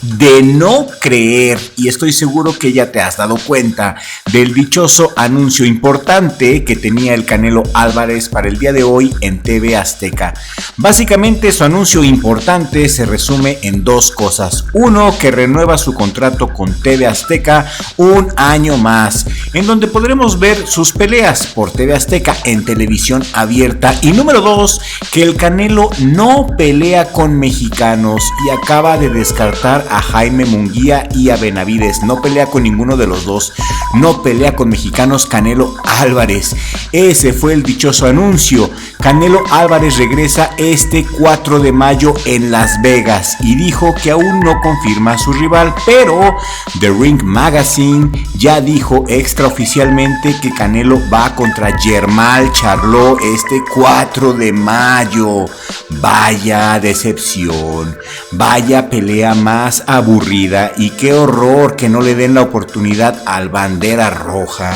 de no creer, y estoy seguro que ya te has dado cuenta del dichoso anuncio importante que tenía el Canelo Álvarez para el día de hoy en TV Azteca. Básicamente su anuncio importante se resume en dos cosas. Uno, que renueva su contrato con TV Azteca un año más, en donde podremos ver sus peleas por TV Azteca en televisión abierta. Y número dos, que el Canelo no pelea con mexicanos y acaba de descartar a Jaime Munguía y a Benavides. No pelea con ninguno de los dos. No pelea con mexicanos Canelo Álvarez. Ese fue el dichoso anuncio. Canelo Álvarez regresa este 4 de mayo en Las Vegas y dijo que aún no confirma a su rival, pero The Ring Magazine ya dijo extraoficialmente que Canelo va contra Jermall Charlo este 4 de mayo. Vaya decepción, vaya pelea más aburrida y qué horror que no le den la oportunidad al Bandera Roja.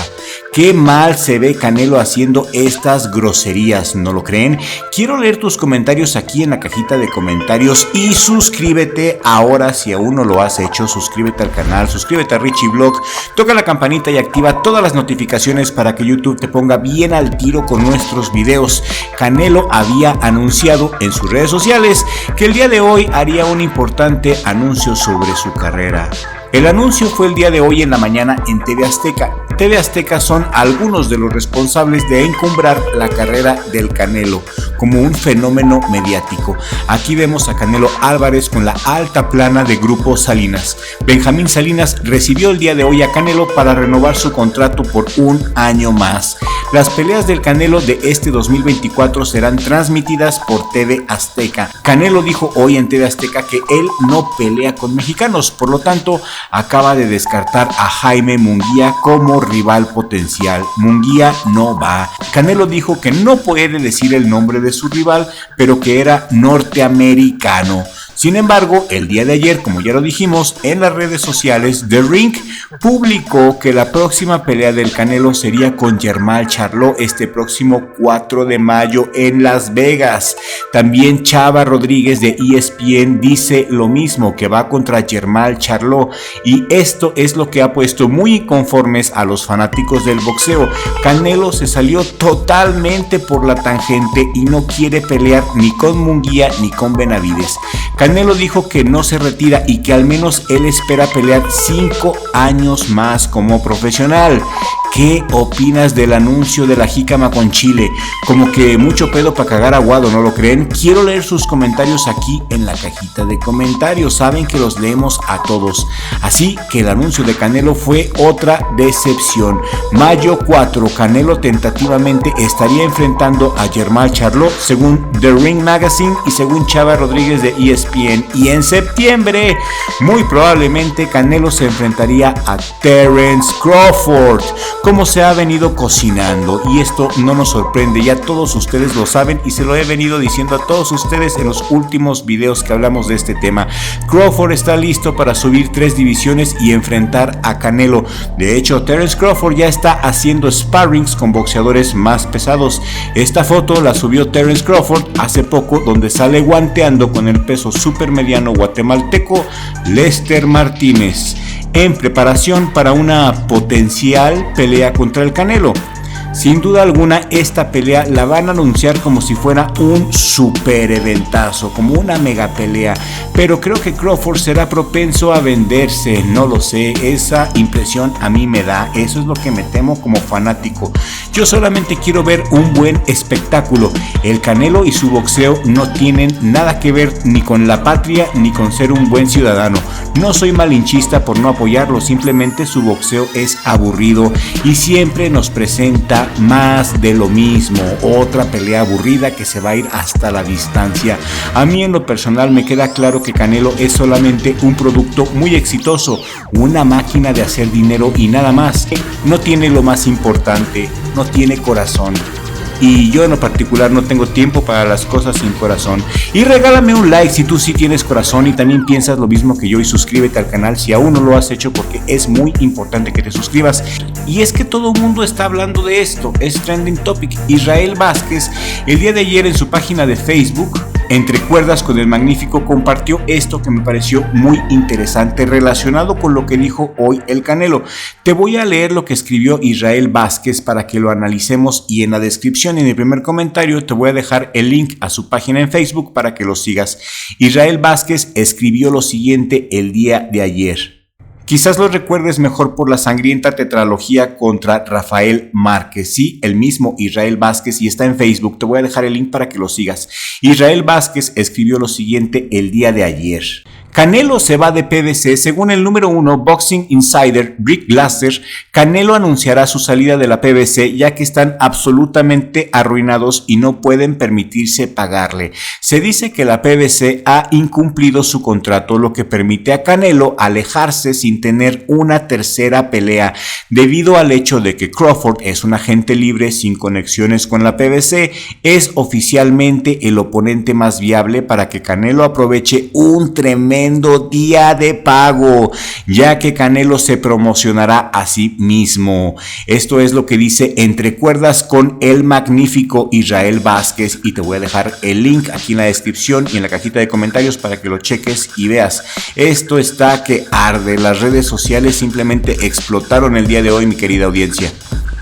Qué mal se ve Canelo haciendo estas groserías, ¿no lo creen? Quiero leer tus comentarios aquí en la cajita de comentarios y suscríbete ahora si aún no lo has hecho. Suscríbete al canal, suscríbete a Richie Vlog, toca la campanita y activa todas las notificaciones para que YouTube te ponga bien al tiro con nuestros videos. Canelo había anunciado en sus redes sociales que el día de hoy haría un importante anuncio sobre su carrera. El anuncio fue el día de hoy en la mañana en TV Azteca. TV Azteca son algunos de los responsables de encumbrar la carrera del Canelo como un fenómeno mediático. Aquí vemos a Canelo Álvarez con la alta plana de Grupo Salinas. Benjamín Salinas recibió el día de hoy a Canelo para renovar su contrato por un año más. Las peleas del Canelo de este 2024 serán transmitidas por TV Azteca. Canelo dijo hoy en TV Azteca que él no pelea con mexicanos, por lo tanto acaba de descartar a Jaime Munguía como rival potencial. Munguía no va. Canelo dijo que no puede decir el nombre de su rival, pero que era norteamericano. Sin embargo, el día de ayer, como ya lo dijimos, en las redes sociales, The Ring publicó que la próxima pelea del Canelo sería con Jermall Charlo este próximo 4 de mayo en Las Vegas. También Chava Rodríguez de ESPN dice lo mismo, que va contra Jermall Charlo, y esto es lo que ha puesto muy inconformes a los fanáticos del boxeo. Canelo se salió totalmente por la tangente y no quiere pelear ni con Munguía ni con Benavides. Canelo dijo que no se retira y que al menos él espera pelear 5 años más como profesional. ¿Qué opinas del anuncio de la jícama con chile? Como que mucho pedo para cagar aguado, ¿no lo creen? Quiero leer sus comentarios aquí en la cajita de comentarios. Saben que los leemos a todos. Así que el anuncio de Canelo fue otra decepción. Mayo 4, Canelo tentativamente estaría enfrentando a Jermall Charlo, según The Ring Magazine y según Chava Rodríguez de ESPN. Y en septiembre, muy probablemente Canelo se enfrentaría a Terence Crawford, como se ha venido cocinando, y esto no nos sorprende, ya todos ustedes lo saben y se lo he venido diciendo a todos ustedes en los últimos videos que hablamos de este tema. Crawford está listo para subir 3 divisiones y enfrentar a Canelo. De hecho, Terence Crawford ya está haciendo sparrings con boxeadores más pesados. Esta foto la subió Terence Crawford hace poco, donde sale guanteando con el peso supermediano guatemalteco Lester Martínez, en preparación para una potencial pelea contra el Canelo. Sin duda alguna, esta pelea la van a anunciar como si fuera un super eventazo, como una mega pelea, pero creo que Crawford será propenso a venderse, no lo sé, esa impresión a mí me da, eso es lo que me temo como fanático. Yo solamente quiero ver un buen espectáculo. El Canelo y su boxeo no tienen nada que ver ni con la patria ni con ser un buen ciudadano. No soy malinchista por no apoyarlo, simplemente su boxeo es aburrido y siempre nos presenta más de lo mismo, otra pelea aburrida que se va a ir hasta la distancia. A mí en lo personal me queda claro que Canelo es solamente un producto muy exitoso, una máquina de hacer dinero y nada más. No tiene lo más importante, no tiene corazón. Y yo en lo particular no tengo tiempo para las cosas sin corazón. Y regálame un like si tú sí tienes corazón y también piensas lo mismo que yo, y suscríbete al canal si aún no lo has hecho, porque es muy importante que te suscribas. Y es que todo el mundo está hablando de esto, es trending topic. Israel Vázquez el día de ayer en su página de Facebook Entre Cuerdas con el Magnífico compartió esto que me pareció muy interesante relacionado con lo que dijo hoy el Canelo. Te voy a leer lo que escribió Israel Vázquez para que lo analicemos, y en la descripción y en el primer comentario te voy a dejar el link a su página en Facebook para que lo sigas. Israel Vázquez escribió lo siguiente el día de ayer. Quizás lo recuerdes mejor por la sangrienta tetralogía contra Rafael Márquez. Sí, el mismo Israel Vázquez, y está en Facebook. Te voy a dejar el link para que lo sigas. Israel Vázquez escribió lo siguiente el día de ayer. Canelo se va de PBC. Según el número 1 Boxing Insider, Rick Glasser, Canelo anunciará su salida de la PBC ya que están absolutamente arruinados y no pueden permitirse pagarle. Se dice que la PBC ha incumplido su contrato, lo que permite a Canelo alejarse sin tener una tercera pelea, debido al hecho de que Crawford es un agente libre sin conexiones con la PBC. Es oficialmente el oponente más viable para que Canelo aproveche un tremendo día de pago, ya que Canelo se promocionará a sí mismo. Esto es lo que dice Entre Cuerdas con el Magnífico Israel Vázquez, y te voy a dejar el link aquí en la descripción y en la cajita de comentarios para que lo cheques y veas. Esto está que arde. Las redes sociales simplemente explotaron el día de hoy, mi querida audiencia.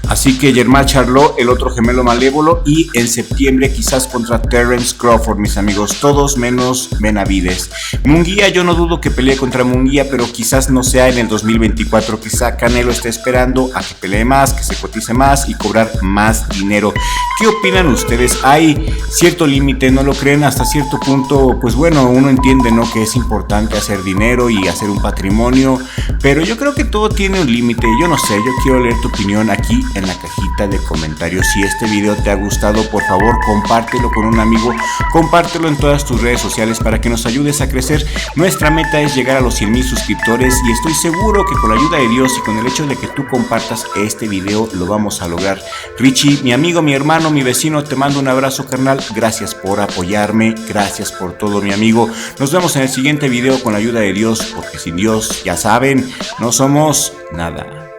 Así que Germán Charlo, el otro gemelo malévolo, y en septiembre quizás contra Terence Crawford, mis amigos, todos menos Benavides. Munguía, yo no dudo que pelee contra Munguía, pero quizás no sea en el 2024, quizá Canelo esté esperando a que pelee más, que se cotice más y cobrar más dinero. ¿Qué opinan ustedes? ¿Hay cierto límite? ¿No lo creen? Hasta cierto punto, pues bueno, uno entiende, ¿no?, que es importante hacer dinero y hacer un patrimonio, pero yo creo que todo tiene un límite. Yo no sé, yo quiero leer tu opinión aquí en la cajita de comentarios. Si este video te ha gustado, por favor compártelo con un amigo, compártelo en todas tus redes sociales para que nos ayudes a crecer. Nuestra meta es llegar a los 100,000 suscriptores, y estoy seguro que con la ayuda de Dios y con el hecho de que tú compartas este video lo vamos a lograr. Richie, mi amigo, mi hermano, mi vecino, te mando un abrazo, carnal. Gracias por apoyarme, gracias por todo, mi amigo. Nos vemos en el siguiente video con la ayuda de Dios, porque sin Dios, ya saben, no somos nada.